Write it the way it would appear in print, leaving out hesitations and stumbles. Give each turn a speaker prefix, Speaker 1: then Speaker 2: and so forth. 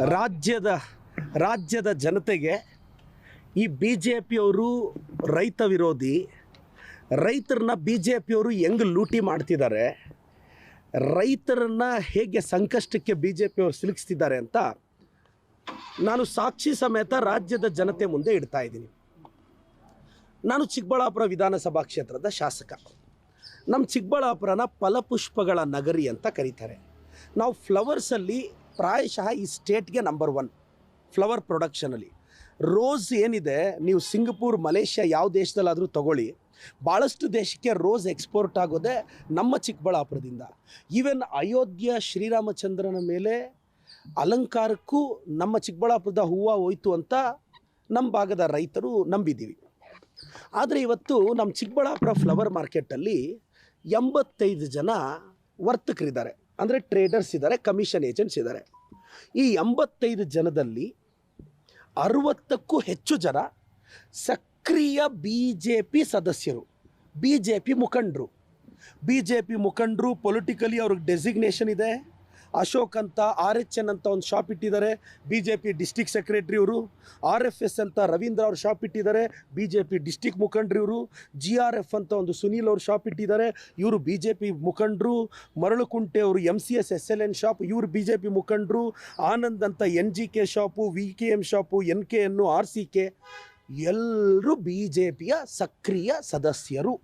Speaker 1: ರಾಜ್ಯದ ರಾಜ್ಯದ ಜನತೆಗೆ ಈ ಬಿ ಜೆ ಪಿಯವರು ರೈತ ವಿರೋಧಿ, ರೈತರನ್ನ ಬಿ ಜೆ ಪಿಯವರು ಹೆಂಗೆ ಲೂಟಿ ಮಾಡ್ತಿದ್ದಾರೆ, ರೈತರನ್ನ ಹೇಗೆ ಸಂಕಷ್ಟಕ್ಕೆ ಬಿ ಜೆ ಪಿಯವರು ಸಿಲುಕಿಸ್ತಿದ್ದಾರೆ ಅಂತ ನಾನು ಸಾಕ್ಷಿ ಸಮೇತ ರಾಜ್ಯದ ಜನತೆ ಮುಂದೆ ಇಡ್ತಾ ಇದ್ದೀನಿ. ನಾನು ಚಿಕ್ಕಬಳ್ಳಾಪುರ ವಿಧಾನಸಭಾ ಕ್ಷೇತ್ರದ ಶಾಸಕ. ನಮ್ಮ ಚಿಕ್ಕಬಳ್ಳಾಪುರನ ಫಲಪುಷ್ಪಗಳ ನಗರಿ ಅಂತ ಕರೀತಾರೆ. ನಾವು ಫ್ಲವರ್ಸಲ್ಲಿ ಪ್ರಾಯಶಃ ಈ ಸ್ಟೇಟ್ಗೆ ನಂಬರ್ 1 ಫ್ಲವರ್ ಪ್ರೊಡಕ್ಷನಲ್ಲಿ. ರೋಸ್ ಏನಿದೆ, ನೀವು ಸಿಂಗಪೂರ್, ಮಲೇಷ್ಯಾ ಯಾವ ದೇಶದಲ್ಲಾದರೂ ತಗೊಳ್ಳಿ, ಭಾಳಷ್ಟು ದೇಶಕ್ಕೆ ರೋಸ್ ಎಕ್ಸ್ಪೋರ್ಟ್ ಆಗೋದೇ ನಮ್ಮ ಚಿಕ್ಕಬಳ್ಳಾಪುರದಿಂದ. ಈವನ್ ಅಯೋಧ್ಯೆ ಶ್ರೀರಾಮಚಂದ್ರನ ಮೇಲೆ ಅಲಂಕಾರಕ್ಕೂ ನಮ್ಮ ಚಿಕ್ಕಬಳ್ಳಾಪುರದ ಹೂವು ಹೋಯ್ತು ಅಂತ ನಮ್ಮ ಭಾಗದ ರೈತರು ನಂಬಿದ್ದೀವಿ. ಆದರೆ ಇವತ್ತು ನಮ್ಮ ಚಿಕ್ಕಬಳ್ಳಾಪುರ ಫ್ಲವರ್ ಮಾರ್ಕೆಟಲ್ಲಿ 85 ಜನ ವರ್ತಕರಿದ್ದಾರೆ, ಅಂದರೆ ಟ್ರೇಡರ್ಸ್ ಇದ್ದಾರೆ, ಕಮಿಷನ್ ಏಜೆಂಟ್ಸ್ ಇದ್ದಾರೆ. ಈ 85 ಜನದಲ್ಲಿ 60ಕ್ಕೂ ಹೆಚ್ಚು ಜನ ಸಕ್ರಿಯ ಬಿ ಜೆ ಪಿ ಸದಸ್ಯರು, ಬಿ ಜೆ ಪಿ ಮುಖಂಡರು. ಪೊಲಿಟಿಕಲಿ ಅವ್ರಿಗೆ ಡೆಸಿಗ್ನೇಷನ್ ಇದೆ. ಅಶೋಕ್ ಅಂತ RHN ಅಂತ ಒಂದು ಶಾಪ್ ಇಟ್ಟಿದ್ದಾರೆ, B J P district secretary ಇವರು. RFS ಅಂತ ರವೀಂದ್ರ ಅವ್ರ ಶಾಪ್ ಇಟ್ಟಿದ್ದಾರೆ, ಬಿ ಜೆ ಪಿ ಡಿಸ್ಟಿಕ್ ಮುಖಂಡ್ರು ಇವರು. GRF ಅಂತ ಒಂದು ಸುನೀಲ್ ಅವ್ರ ಶಾಪ್ ಇಟ್ಟಿದ್ದಾರೆ, ಇವರು ಬಿ ಜೆ ಪಿ ಮುಖಂಡರು. ಮರಳುಕುಂಟೆ ಅವರು MCS SLN ಶಾಪ್, ಇವರು ಬಿ ಜೆ ಪಿ ಮುಖಂಡರು. ಆನಂದ್ ಅಂತ NGK shop, VKM shop, NKN, RCK ಎಲ್ಲರೂ ಬಿ ಜೆ ಪಿಯ ಸಕ್ರಿಯ ಸದಸ್ಯರು.